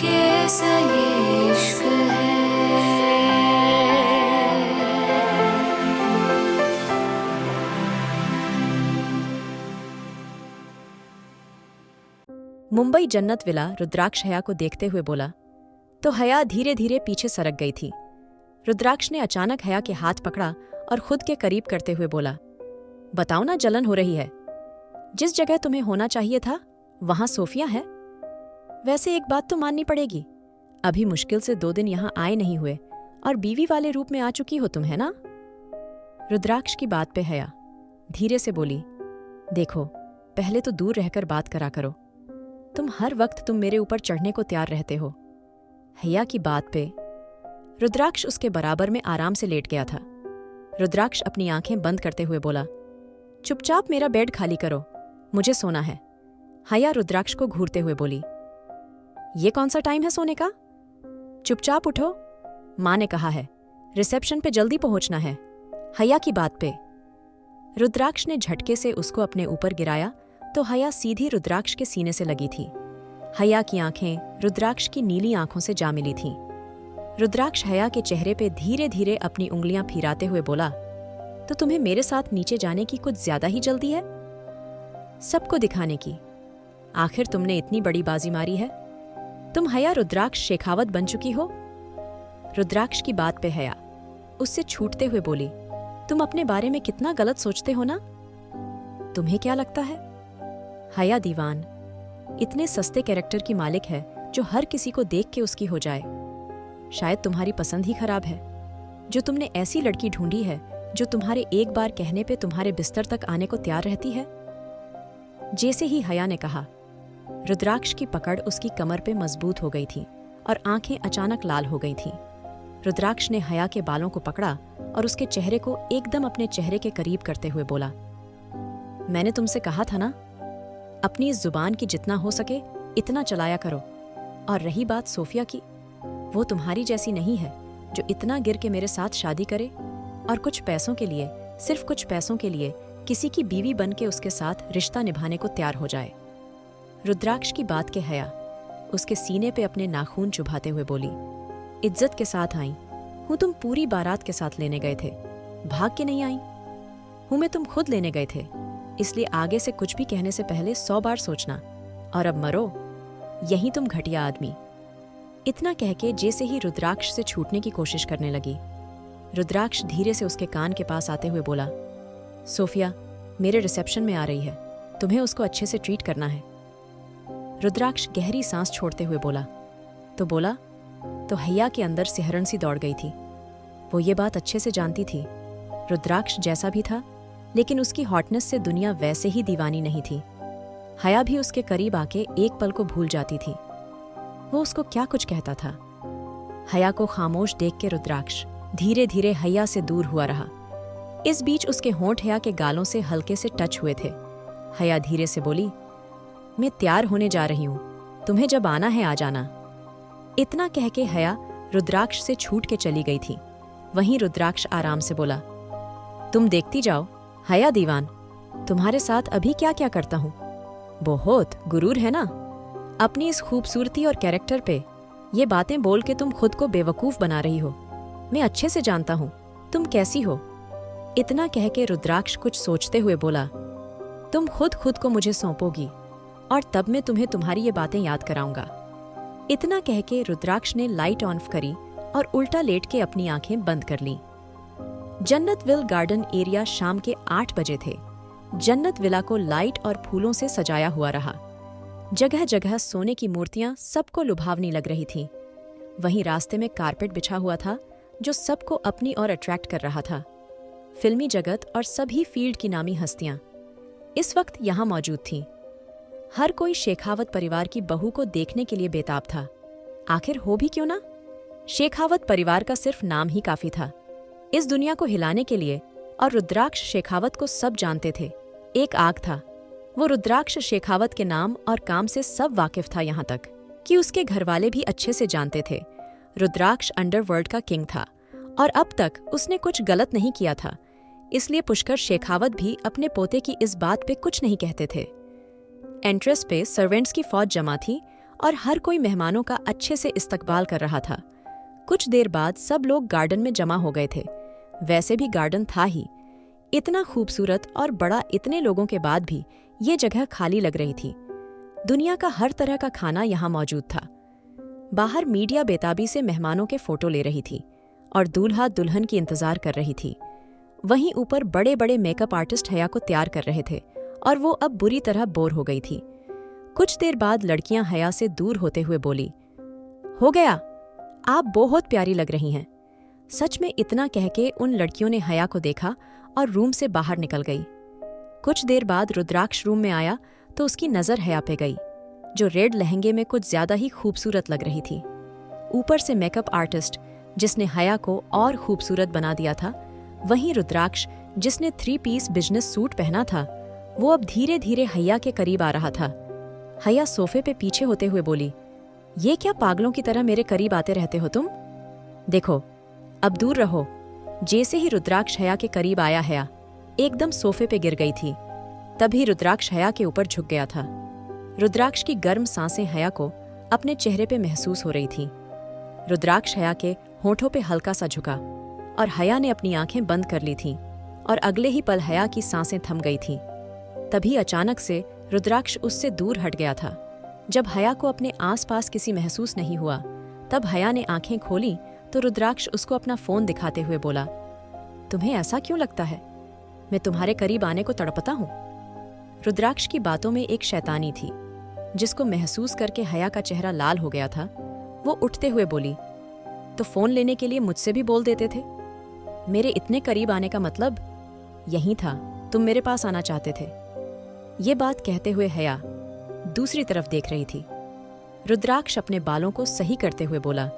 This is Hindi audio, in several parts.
कैसा ये इश्क है। मुंबई जन्नत विला रुद्राक्ष हया को देखते हुए बोला तो हया धीरे धीरे पीछे सरक गई थी। रुद्राक्ष ने अचानक हया के हाथ पकड़ा और खुद के करीब करते हुए बोला, बताओ ना, जलन हो रही है? जिस जगह तुम्हें होना चाहिए था वहां सोफिया है। वैसे एक बात तो माननी पड़ेगी, अभी मुश्किल से 2 दिन यहां आए नहीं हुए और बीवी वाले रूप में आ चुकी हो तुम, है ना? रुद्राक्ष की बात पे हया धीरे से बोली, देखो, पहले तो दूर रहकर बात करा करो। हर वक्त तुम मेरे ऊपर चढ़ने को तैयार रहते हो। हया की बात पे रुद्राक्ष उसके बराबर में आराम से लेट गया था। रुद्राक्ष अपनी आंखें बंद करते हुए बोला, चुपचाप मेरा बेड खाली करो, मुझे सोना है। हया रुद्राक्ष को घूरते हुए बोली, ये कौन सा टाइम है सोने का? चुपचाप उठो, माँ ने कहा है, रिसेप्शन पे जल्दी पहुंचना है। हया की बात पे रुद्राक्ष ने झटके से उसको अपने ऊपर गिराया तो हया सीधी रुद्राक्ष के सीने से लगी थी। हया की आंखें रुद्राक्ष की नीली आंखों से जा मिली थीं। रुद्राक्ष हया के चेहरे पे धीरे धीरे अपनी उंगलियां फिराते हुए बोला, तो तुम्हें मेरे साथ नीचे जाने की कुछ ज्यादा ही जल्दी है? सबको दिखाने की। आखिर तुमने इतनी बड़ी बाजी मारी है। तुम हया रुद्राक्ष शेखावत बन चुकी हो। रुद्राक्ष की बात पे हया उससे छूटते हुए बोली, तुम अपने बारे में कितना गलत सोचते हो ना। तुम्हें क्या लगता है हया दीवान इतने सस्ते कैरेक्टर की मालिक है जो हर किसी को देख के उसकी हो जाए? शायद तुम्हारी पसंद ही खराब है जो तुमने ऐसी लड़की ढूंढी है जो तुम्हारे एक बार कहने पे तुम्हारे बिस्तर तक आने को तैयार रहती है। जैसे ही हया ने कहा, रुद्राक्ष की पकड़ उसकी कमर पे मजबूत हो गई थी और आंखें अचानक लाल हो गई थीं। रुद्राक्ष ने हया के बालों को पकड़ा और उसके चेहरे को एकदम अपने चेहरे के करीब करते हुए बोला, मैंने तुमसे कहा था ना, अपनी इस जुबान की जितना हो सके इतना चलाया करो। और रही बात सोफिया की, वो तुम्हारी जैसी नहीं है जो इतना गिर के मेरे साथ शादी करे और कुछ पैसों के लिए, सिर्फ कुछ पैसों के लिए किसी की बीवी बन के उसके साथ रिश्ता निभाने को तैयार हो जाए। रुद्राक्ष की बात के हया उसके सीने पे अपने नाखून चुभाते हुए बोली, इज्जत के साथ आई हूं, तुम पूरी बारात के साथ लेने गए थे, भाग के नहीं आई हूं मैं, तुम खुद लेने गए थे। इसलिए आगे से कुछ भी कहने से पहले 100 बार सोचना। और अब मरो यहीं तुम घटिया आदमी। इतना कह के जैसे ही रुद्राक्ष से छूटने की कोशिश करने लगी, रुद्राक्ष धीरे से उसके कान के पास आते हुए बोला, सोफिया मेरे रिसेप्शन में आ रही है, तुम्हें उसको अच्छे से ट्रीट करना है। रुद्राक्ष गहरी सांस छोड़ते हुए बोला तो हया के अंदर सिहरन सी दौड़ गई थी। वो ये बात अच्छे से जानती थी, रुद्राक्ष जैसा भी था लेकिन उसकी हॉटनेस से दुनिया वैसे ही दीवानी नहीं थी। हया भी उसके करीब आके एक पल को भूल जाती थी वो उसको क्या कुछ कहता था। हया को खामोश देख के रुद्राक्ष धीरे धीरे हया से दूर हुआ रहा। इस बीच उसके होंठ हया के गालों से हल्के से टच हुए थे। हया धीरे से बोली, मैं तैयार होने जा रही हूं, तुम्हें जब आना है आ जाना। इतना कह के हया रुद्राक्ष से छूट के चली गई थी। वहीं रुद्राक्ष आराम से बोला, तुम देखती जाओ हया दीवान, तुम्हारे साथ अभी क्या क्या करता हूं। बहुत गुरूर है ना अपनी इस खूबसूरती और कैरेक्टर पे। ये बातें बोल के तुम खुद को बेवकूफ बना रही हो। मैं अच्छे से जानता हूं तुम कैसी हो। इतना कह के रुद्राक्ष कुछ सोचते हुए बोला, तुम खुद को मुझे सौंपोगी और तब मैं तुम्हें तुम्हारी ये बातें याद कराऊंगा। इतना कह के रुद्राक्ष ने लाइट ऑन करी और उल्टा लेट के अपनी आंखें बंद कर लीं। जन्नत विल गार्डन एरिया शाम के 8 बजे थे। जन्नत विला को लाइट और फूलों से सजाया हुआ रहा। जगह जगह सोने की मूर्तियां सबको लुभावनी लग रही थीं। वहीं रास्ते में कारपेट बिछा हुआ था जो सबको अपनी ओर अट्रैक्ट कर रहा था। फिल्मी जगत और सभी फील्ड की नामी हस्तियां इस वक्त यहां मौजूद थीं। हर कोई शेखावत परिवार की बहू को देखने के लिए बेताब था। आखिर हो भी क्यों ना, शेखावत परिवार का सिर्फ नाम ही काफी था इस दुनिया को हिलाने के लिए। और रुद्राक्ष शेखावत को सब जानते थे। एक आग था, वो रुद्राक्ष शेखावत के नाम और काम से सब वाकिफ था, यहाँ तक कि उसके घरवाले भी अच्छे से जानते थे रुद्राक्ष अंडरवर्ल्ड का किंग था और अब तक उसने कुछ गलत नहीं किया था। इसलिए पुष्कर शेखावत भी अपने पोते की इस बात पे कुछ नहीं कहते थे। एंट्रेंस पे सर्वेंट्स की फौज जमा थी और हर कोई मेहमानों का अच्छे से इस्तकबाल कर रहा था। कुछ देर बाद सब लोग गार्डन में जमा हो गए थे। वैसे भी गार्डन था ही इतना खूबसूरत और बड़ा, इतने लोगों के बाद भी ये जगह खाली लग रही थी। दुनिया का हर तरह का खाना यहाँ मौजूद था। बाहर मीडिया बेताबी से मेहमानों के फोटो ले रही थी और दूल्हा दुल्हन की इंतजार कर रही थी। वहीं ऊपर बड़े बड़े मेकअप आर्टिस्ट हया को तैयार कर रहे थे और वो अब बुरी तरह बोर हो गई थी। कुछ देर बाद लड़कियां हया से दूर होते हुए बोली, हो गया, आप बहुत प्यारी लग रही हैं। सच में इतना कह के उन लड़कियों ने हया को देखा और रूम से बाहर निकल गई। कुछ देर बाद रुद्राक्ष रूम में आया तो उसकी नजर हया पे गई, जो रेड लहंगे में कुछ ज्यादा ही खूबसूरत लग रही थी। ऊपर से मेकअप आर्टिस्ट जिसने हया को और खूबसूरत बना दिया था, वहीं रुद्राक्ष जिसने 3 पीस बिजनेस सूट पहना था, वो अब धीरे धीरे हया के करीब आ रहा था। हया सोफे पे पीछे होते हुए बोली, ये क्या पागलों की तरह मेरे करीब आते रहते हो तुम? देखो, अब दूर रहो। जैसे ही रुद्राक्ष हया के करीब आया, हया एकदम सोफे पे गिर गई थी। तभी रुद्राक्ष हया के ऊपर झुक गया था। रुद्राक्ष की गर्म सांसें हया को अपने चेहरे पे महसूस हो रही थीं। रुद्राक्ष हया के होठों पे हल्का सा झुका और हया ने अपनी आंखें बंद कर ली थीं और अगले ही पल हया की सांसें थम गई थीं। तभी अचानक से रुद्राक्ष उससे दूर हट गया था। जब हया को अपने आसपास किसी महसूस नहीं हुआ, तब हया ने आंखें खोली तो रुद्राक्ष उसको अपना फोन दिखाते हुए बोला, तुम्हें ऐसा क्यों लगता है? मैं तुम्हारे करीब आने को तड़पता हूं। रुद्राक्ष की बातों में एक शैतानी थी, जिसको महसूस करके हया का चेहरा लाल हो गया था। वो उठते हुए बोली, तो फोन लेने के लिए मुझसे भी बोल देते थे। मेरे इतने करीब आने का मतलब यही था, तुम मेरे पास आना चाहते थे। ये बात कहते हुए हया दूसरी तरफ देख रही थी। रुद्राक्ष अपने बालों को सही करते हुए बोला,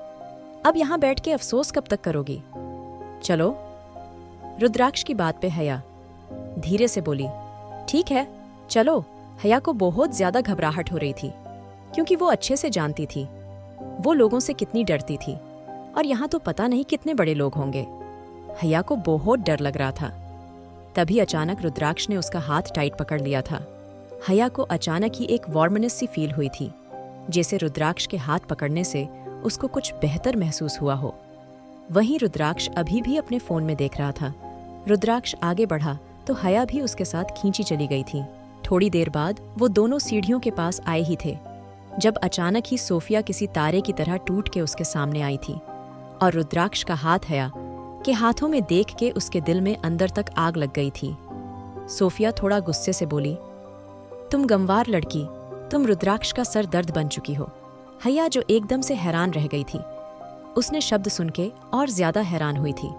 अब यहां बैठ के अफसोस कब तक करोगी? चलो। रुद्राक्ष की बात पे हया धीरे से बोली, ठीक है चलो। हया को बहुत ज्यादा घबराहट हो रही थी, क्योंकि वो अच्छे से जानती थी वो लोगों से कितनी डरती थी, और यहाँ तो पता नहीं कितने बड़े लोग होंगे। हया को बहुत डर लग रहा था। तभी अचानक रुद्राक्ष ने उसका हाथ टाइट पकड़ लिया था। हया को अचानक ही एक वार्मनेस सी फील हुई थी, जैसे रुद्राक्ष के हाथ पकड़ने से उसको कुछ बेहतर महसूस हुआ हो। वहीं रुद्राक्ष अभी भी अपने फोन में देख रहा था। रुद्राक्ष आगे बढ़ा तो हया भी उसके साथ खींची चली गई थी। थोड़ी देर बाद वो दोनों सीढ़ियों के पास आए ही थे, जब अचानक ही सोफिया किसी तारे की तरह टूट के उसके सामने आई थी, और रुद्राक्ष का हाथ हया के हाथों में देख के उसके दिल में अंदर तक आग लग गई थी। सोफिया थोड़ा गुस्से से बोली, तुम गंवार लड़की, तुम रुद्राक्ष का सर दर्द बन चुकी हो। हया जो एकदम से हैरान रह गई थी, उसने शब्द सुन के और ज्यादा हैरान हुई थी।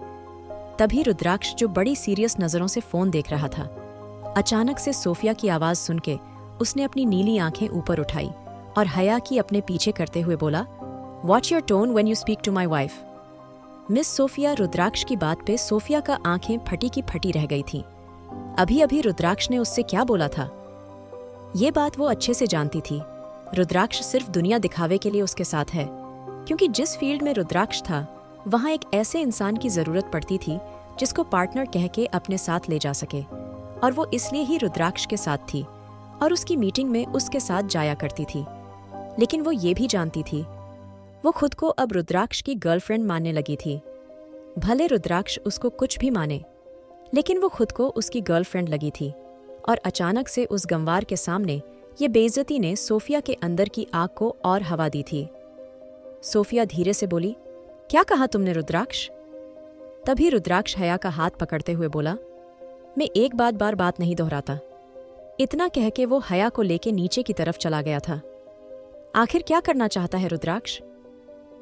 तभी रुद्राक्ष जो बड़ी सीरियस नजरों से फोन देख रहा था, अचानक से सोफिया की आवाज सुन के उसने अपनी नीली आंखें ऊपर उठाई और हया की अपने पीछे करते हुए बोला, watch your tone when you speak to my wife. Miss Sophia Rudraksh की बात पे सोफिया का आंखें फटी की फटी रह गई थीं। अभी अभी रुद्राक्ष ने उससे क्या बोला था, ये बात वो अच्छे से जानती थी। रुद्राक्ष सिर्फ दुनिया दिखावे के लिए उसके साथ है, क्योंकि जिस फील्ड में रुद्राक्ष था, वहां एक ऐसे इंसान की जरूरत पड़ती थी जिसको पार्टनर कह के अपने साथ ले जा सके, और वो इसलिए ही रुद्राक्ष के साथ थी और उसकी मीटिंग में उसके साथ जाया करती थी। लेकिन वो ये भी जानती थी, वो खुद को अब रुद्राक्ष की गर्लफ्रेंड मानने लगी थी। भले रुद्राक्ष उसको कुछ भी माने, लेकिन वो खुद को उसकी गर्लफ्रेंड लगी थी। और अचानक से उस गंवार के सामने ये बेइज्जती ने सोफिया के अंदर की आग को और हवा दी थी। सोफिया धीरे से बोली, क्या कहा तुमने रुद्राक्ष? तभी रुद्राक्ष हया का हाथ पकड़ते हुए बोला, मैं एक बार बात नहीं दोहराता। इतना कह के वो हया को लेके नीचे की तरफ चला गया था। आखिर क्या करना चाहता है रुद्राक्ष?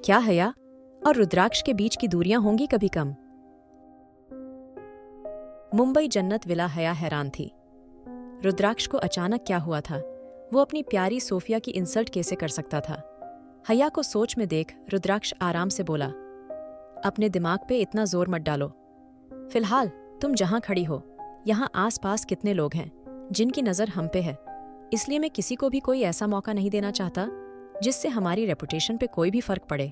क्या हया और रुद्राक्ष के बीच की दूरियां होंगी कभी कम? मुंबई जन्नत विला हया हैरान थी। रुद्राक्ष को अचानक क्या हुआ था? वो अपनी प्यारी सोफिया की इंसल्ट कैसे कर सकता था? हया को सोच में देख रुद्राक्ष आराम से बोला, अपने दिमाग पे इतना जोर मत डालो। फिलहाल तुम जहां खड़ी हो, यहाँ आस पास कितने लोग हैं जिनकी नज़र हम पे है, इसलिए मैं किसी को भी कोई ऐसा मौका नहीं देना चाहता जिससे हमारी रेपुटेशन पे कोई भी फर्क पड़े।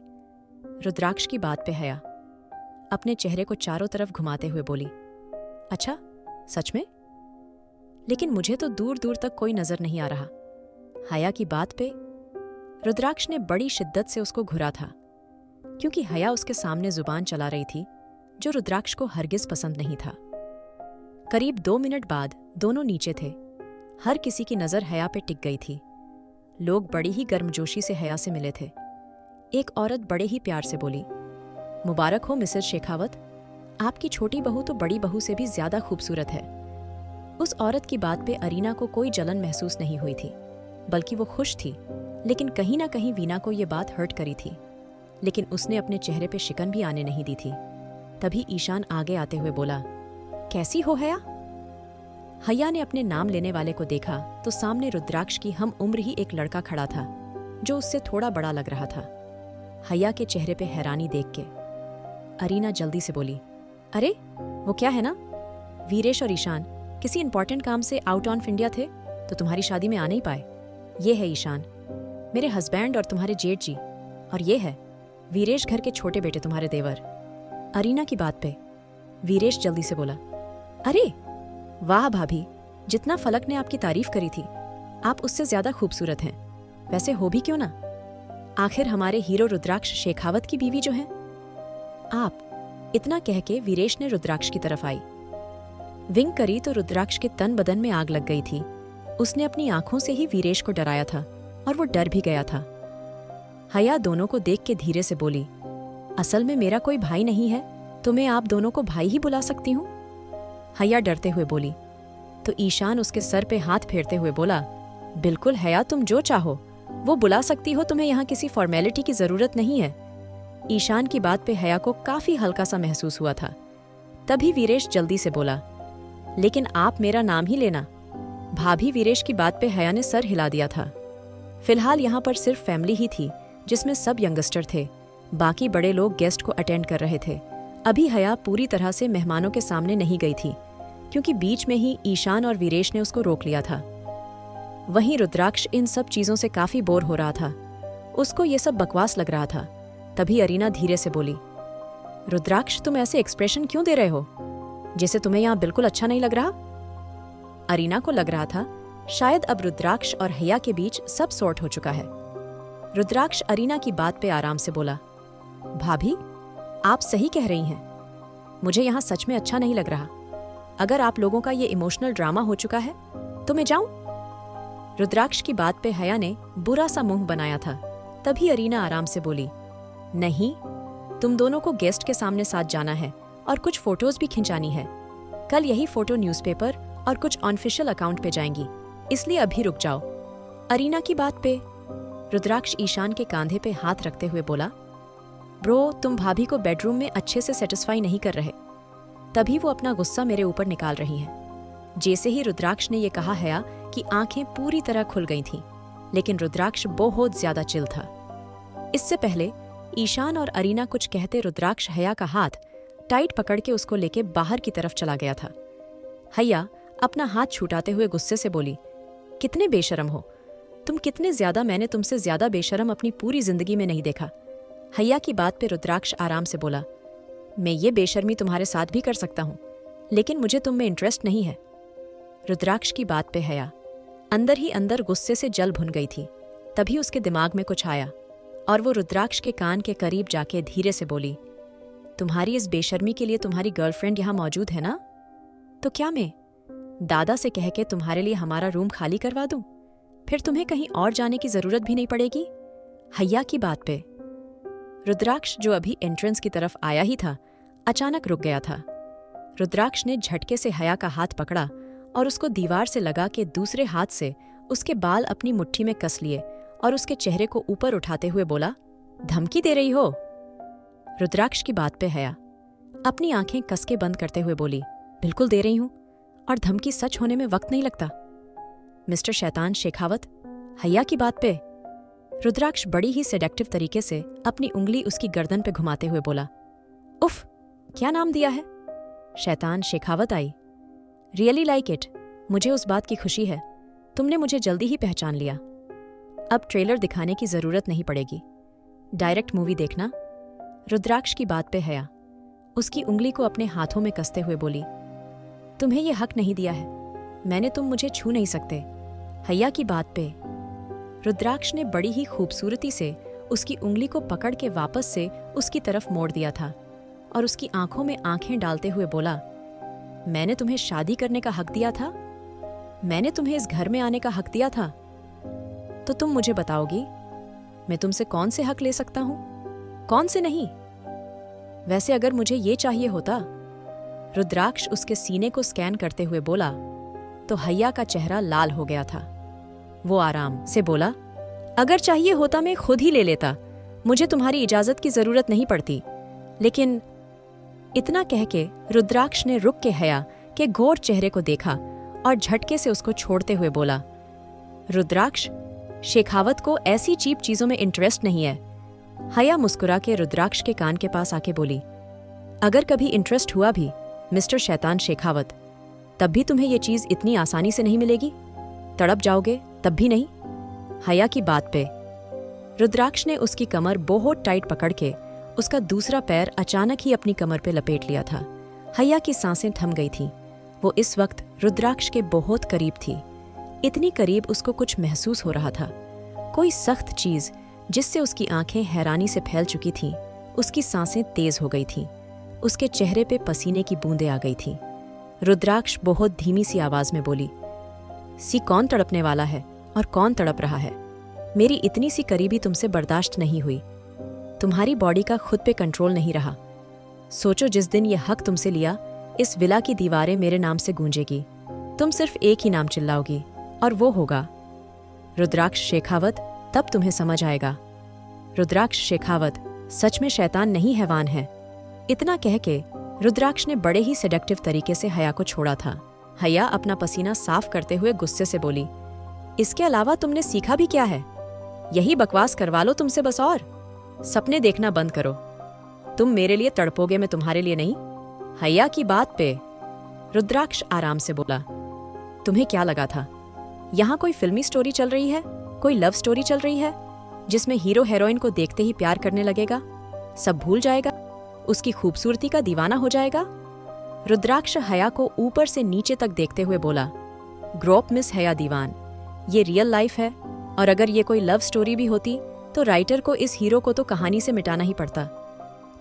रुद्राक्ष की बात पे हया अपने चेहरे को चारों तरफ घुमाते हुए बोली, अच्छा सच में? लेकिन मुझे तो दूर दूर तक कोई नजर नहीं आ रहा। हया की बात पे रुद्राक्ष ने बड़ी शिद्दत से उसको घुरा था, क्योंकि हया उसके सामने जुबान चला रही थी, जो रुद्राक्ष को हरगिज पसंद नहीं था। करीब 2 मिनट बाद दोनों नीचे थे। हर किसी की नजर हया पे टिक गई थी। लोग बड़ी ही गर्मजोशी से हया से मिले थे। एक औरत बड़े ही प्यार से बोली, मुबारक हो मिसेस शेखावत, आपकी छोटी बहू तो बड़ी बहू से भी ज्यादा खूबसूरत है। उस औरत की बात पे अरीना को कोई जलन महसूस नहीं हुई थी, बल्कि वो खुश थी। लेकिन कहीं ना कहीं वीना को ये बात हर्ट करी थी, लेकिन उसने अपने चेहरे पे शिकन भी आने नहीं दी थी। तभी ईशान आगे आते हुए बोला, कैसी हो हया? हया ने अपने नाम लेने वाले को देखा तो सामने रुद्राक्ष की हम उम्र ही एक लड़का खड़ा था, जो उससे थोड़ा बड़ा लग रहा था। हया के चेहरे पे हैरानी देख के अरीना जल्दी से बोली, अरे वो क्या है ना, वीरेश और ईशान किसी इंपॉर्टेंट काम से आउट ऑफ इंडिया थे तो तुम्हारी शादी में आ नहीं पाए। ये है ईशान, मेरे हस्बैंड और तुम्हारे जेठ जी, और ये है वीरेश, घर के छोटे बेटे तुम्हारे देवर। अरीना की बात पे वीरेश जल्दी से बोला, अरे वाह भाभी, जितना फलक ने आपकी तारीफ करी थी, आप उससे ज्यादा खूबसूरत हैं। वैसे हो भी क्यों ना, आखिर हमारे हीरो रुद्राक्ष शेखावत की बीवी जो है आप। इतना कह के वीरेश ने रुद्राक्ष की तरफ आई। विंग करी तो रुद्राक्ष के तन बदन में आग लग गई थी। उसने अपनी आंखों से ही वीरेश को डराया था, और वो डर भी गया था। हया दोनों को देख के धीरे से बोली, असल में मेरा कोई भाई नहीं है, तो मैं आप दोनों को भाई ही बुला सकती हूँ। हया डरते हुए बोली। तो ईशान उसके सर पे हाथ फेरते हुए बोला, बिल्कुल हया, तुम जो चाहो वो बुला सकती हो, तुम्हें यहाँ किसी फॉर्मेलिटी की जरूरत नहीं है। ईशान की बात पे हया को काफी हल्का सा महसूस हुआ था। तभी वीरेश जल्दी से बोला, लेकिन आप मेरा नाम ही लेना। भाभी वीरेश की बात पे हया ने सर हिला दिया था। फिलहाल यहाँ पर सिर्फ फैमिली ही थी, जिसमें सब यंगस्टर थे। बाकी बड़े लोग गेस्ट को अटेंड कर रहे थे। अभी हया पूरी तरह से मेहमानों के सामने नहीं गई थी, क्योंकि बीच में ही ईशान और वीरेश ने उसको रोक लिया था। वहीं रुद्राक्ष इन सब चीजों से काफी बोर हो रहा था। उसको ये सब बकवास लग रहा था। तभी अरीना धीरे से बोली, रुद्राक्ष, तुम ऐसे एक्सप्रेशन क्यों दे रहे हो, जैसे तुम्हें यहाँ बिल्कुल अच्छा नहीं लग रहा? अरीना को लग रहा था शायद अब रुद्राक्ष और हया के बीच सब सॉर्ट हो चुका है। रुद्राक्ष अरीना की बात पे आराम से बोला, भाभी आप सही कह रही हैं, मुझे यहाँ सच में अच्छा नहीं लग रहा। अगर आप लोगों का ये इमोशनल ड्रामा हो चुका है तो मैं जाऊं? रुद्राक्ष की बात पे हया ने बुरा सा मुंह बनाया था। तभी अरीना आराम से बोली, नहीं, तुम दोनों को गेस्ट के सामने साथ जाना है और कुछ फोटोज भी खिंचानी है। कल यही फोटो न्यूज़पेपर और कुछ ऑनऑफिशियल अकाउंट पे जाएंगी, इसलिए अभी रुक जाओ। अरीना की बात पे रुद्राक्ष ईशान के कांधे पे हाथ रखते हुए बोला, ब्रो, तुम भाभी को बेडरूम में अच्छे से सेटिस्फाई नहीं कर रहे। तभी वो अपना गुस्सा मेरे ऊपर निकाल रही हैं। जैसे ही रुद्राक्ष ने ये कहा हया की आंखें पूरी तरह खुल गई थीं, लेकिन रुद्राक्ष बहुत ज्यादा चिल था। इससे पहले ईशान और अरीना कुछ कहते रुद्राक्ष हया का हाथ टाइट पकड़ के उसको लेके बाहर की तरफ चला गया था। हया अपना हाथ छुटाते हुए गुस्से से बोली, कितने बेशरम हो तुम, कितने ज्यादा, मैंने तुमसे ज्यादा बेशरम अपनी पूरी जिंदगी में नहीं देखा। हया की बात पे रुद्राक्ष आराम से बोला, मैं ये बेशर्मी तुम्हारे साथ भी कर सकता हूँ, लेकिन मुझे तुम में इंटरेस्ट नहीं है। रुद्राक्ष की बात पे हया अंदर ही अंदर गुस्से से जल भुन गई थी। तभी उसके दिमाग में कुछ आया और वो रुद्राक्ष के कान के करीब जाके धीरे से बोली, तुम्हारी इस बेशर्मी के लिए तुम्हारी गर्लफ्रेंड यहाँ मौजूद है ना? तो क्या मैं दादा से कह के तुम्हारे लिए हमारा रूम खाली करवा दूं? फिर तुम्हें कहीं और जाने की जरूरत भी नहीं पड़ेगी। हया की बात पे रुद्राक्ष, जो अभी एंट्रेंस की तरफ आया ही था, अचानक रुक गया था। रुद्राक्ष ने झटके से हया का हाथ पकड़ा और उसको दीवार से लगा के दूसरे हाथ से उसके बाल अपनी मुट्ठी में कस लिए और उसके चेहरे को ऊपर उठाते हुए बोला, धमकी दे रही हो? रुद्राक्ष की बात पे हया अपनी आंखें कस के बंद करते हुए बोली, बिल्कुल दे रही हूं, और धमकी सच होने में वक्त नहीं लगता। मिस्टर शैतान शेखावत, हया की बात पे रुद्राक्ष बड़ी ही सेडेक्टिव तरीके से अपनी उंगली उसकी गर्दन पे घुमाते हुए बोला, उफ, क्या नाम दिया है? शैतान शेखावत आई। रियली लाइक इट, मुझे उस बात की खुशी है, तुमने मुझे जल्दी ही पहचान लिया। अब ट्रेलर दिखाने की जरूरत नहीं पड़ेगी, डायरेक्ट मूवी देखना। रुद्राक्ष की बात पे हया उसकी उंगली को अपने हाथों में कसते हुए बोली, तुम्हें यह हक नहीं दिया है, मैंने, तुम मुझे छू नहीं सकते। हया की बात पे रुद्राक्ष ने बड़ी ही खूबसूरती से उसकी उंगली को पकड़ के वापस से उसकी तरफ मोड़ दिया था और उसकी आंखों में आंखें डालते हुए बोला, मैंने तुम्हें शादी करने का हक दिया था, मैंने तुम्हें इस घर में आने का हक दिया था, तो तुम मुझे बताओगी मैं तुमसे कौन से हक ले सकता हूं, कौन से नहीं? वैसे अगर मुझे ये चाहिए होता, रुद्राक्ष उसके सीने को स्कैन करते हुए बोला, तो हैया का चेहरा लाल हो गया था। वो आराम से बोला, अगर चाहिए होता मैं खुद ही ले लेता, मुझे तुम्हारी इजाजत की जरूरत नहीं पड़ती। लेकिन इतना कह के रुद्राक्ष ने रुक के हैया के घोर चेहरे को देखा और झटके से उसको छोड़ते हुए बोला, रुद्राक्ष, शेखावत को ऐसी चीप चीजों में इंटरेस्ट नहीं है। हैया मुस्कुरा के रुद्राक्ष के कान के पास आके बोली, अगर कभी इंटरेस्ट हुआ भी मिस्टर शैतान शेखावत, तब भी तुम्हें ये चीज इतनी आसानी से नहीं मिलेगी, तड़प जाओगे तब भी नहीं। हैया की बात पे रुद्राक्ष ने उसकी कमर बहुत टाइट पकड़ के उसका दूसरा पैर अचानक ही अपनी कमर पे लपेट लिया था। हैया की सांसें थम गई थीं। वो इस वक्त रुद्राक्ष के बहुत करीब थी, इतनी करीब उसको कुछ महसूस हो रहा था। कोई सख्त चीज जिससे उसकी आंखें हैरानी से फैल चुकी थीं, उसकी सांसें तेज हो गई थीं, उसके चेहरे पे पसीने की बूंदें आ गई थीं। रुद्राक्ष बहुत धीमी सी आवाज में बोली, सी कौन तड़पने वाला है और कौन तड़प रहा है? मेरी इतनी सी करीबी तुमसे बर्दाश्त नहीं हुई। तुम्हारी बॉडी का खुद पे कंट्रोल नहीं रहा। सोचो जिस दिन ये हक तुमसे लिया, इस विला की दीवारें मेरे नाम से गूंजेगी। तुम सिर्फ एक ही नाम चिल्लाओगी और वो होगा रुद्राक्ष शेखावत। तब तुम्हें समझ आएगा, रुद्राक्ष शेखावत सच में शैतान नहीं हैवान है। इतना कह के रुद्राक्ष ने बड़े ही सेडक्टिव तरीके से हैया को छोड़ा था। हैया अपना पसीना साफ करते हुए गुस्से से बोली, इसके अलावा तुमने सीखा भी क्या है? यही बकवास करवा लो तुमसे बस, और सपने देखना बंद करो। तुम मेरे लिए तड़पोगे, मैं तुम्हारे लिए नहीं। हैया की बात पे रुद्राक्ष आराम से बोला, तुम्हें क्या लगा था यहाँ कोई फिल्मी स्टोरी चल रही है, कोई लव स्टोरी चल रही है जिसमें हीरो हीरोइन को देखते ही प्यार करने लगेगा, सब भूल जाएगा, उसकी खूबसूरती का दीवाना हो जाएगा? रुद्राक्ष हैया को ऊपर से नीचे तक देखते हुए बोला, ग्रोप मिस हैया दीवान, ये रियल लाइफ है, और अगर ये कोई लव स्टोरी भी होती तो राइटर को इस हीरो को तो कहानी से मिटाना ही पड़ता,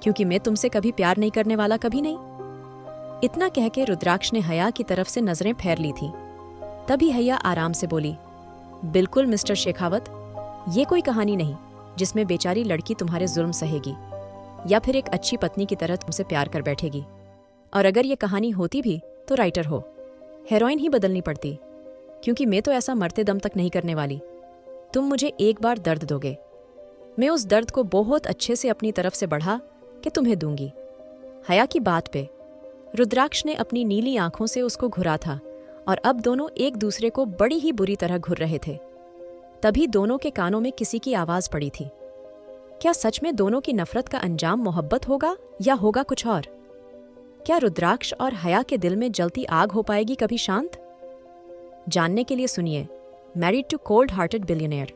क्योंकि मैं तुमसे कभी प्यार नहीं करने वाला, कभी नहीं। इतना कह के रुद्राक्ष ने हैया की तरफ से नजरें फेर ली थी। तभी हैया आराम से बोली, बिल्कुल मिस्टर शेखावत, ये कोई कहानी नहीं जिसमें बेचारी लड़की तुम्हारे जुल्म सहेगी या फिर एक अच्छी पत्नी की तरह तुमसे प्यार कर बैठेगी। और अगर ये कहानी होती भी तो राइटर हो, हीरोइन ही बदलनी पड़ती, क्योंकि मैं तो ऐसा मरते दम तक नहीं करने वाली। तुम मुझे एक बार दर्द दोगे, मैं उस दर्द को बहुत अच्छे से अपनी तरफ से बढ़ा के तुम्हें दूंगी। हैया की बात पे रुद्राक्ष ने अपनी नीली आंखों से उसको घुरा था और अब दोनों एक दूसरे को बड़ी ही बुरी तरह घुर रहे थे। तभी दोनों के कानों में किसी की आवाज पड़ी थी। क्या सच में दोनों की नफरत का अंजाम मोहब्बत होगा या होगा कुछ और? क्या रुद्राक्ष और हैया के दिल में जलती आग हो पाएगी कभी शांत? जानने के लिए सुनिए married to cold hearted billionaire.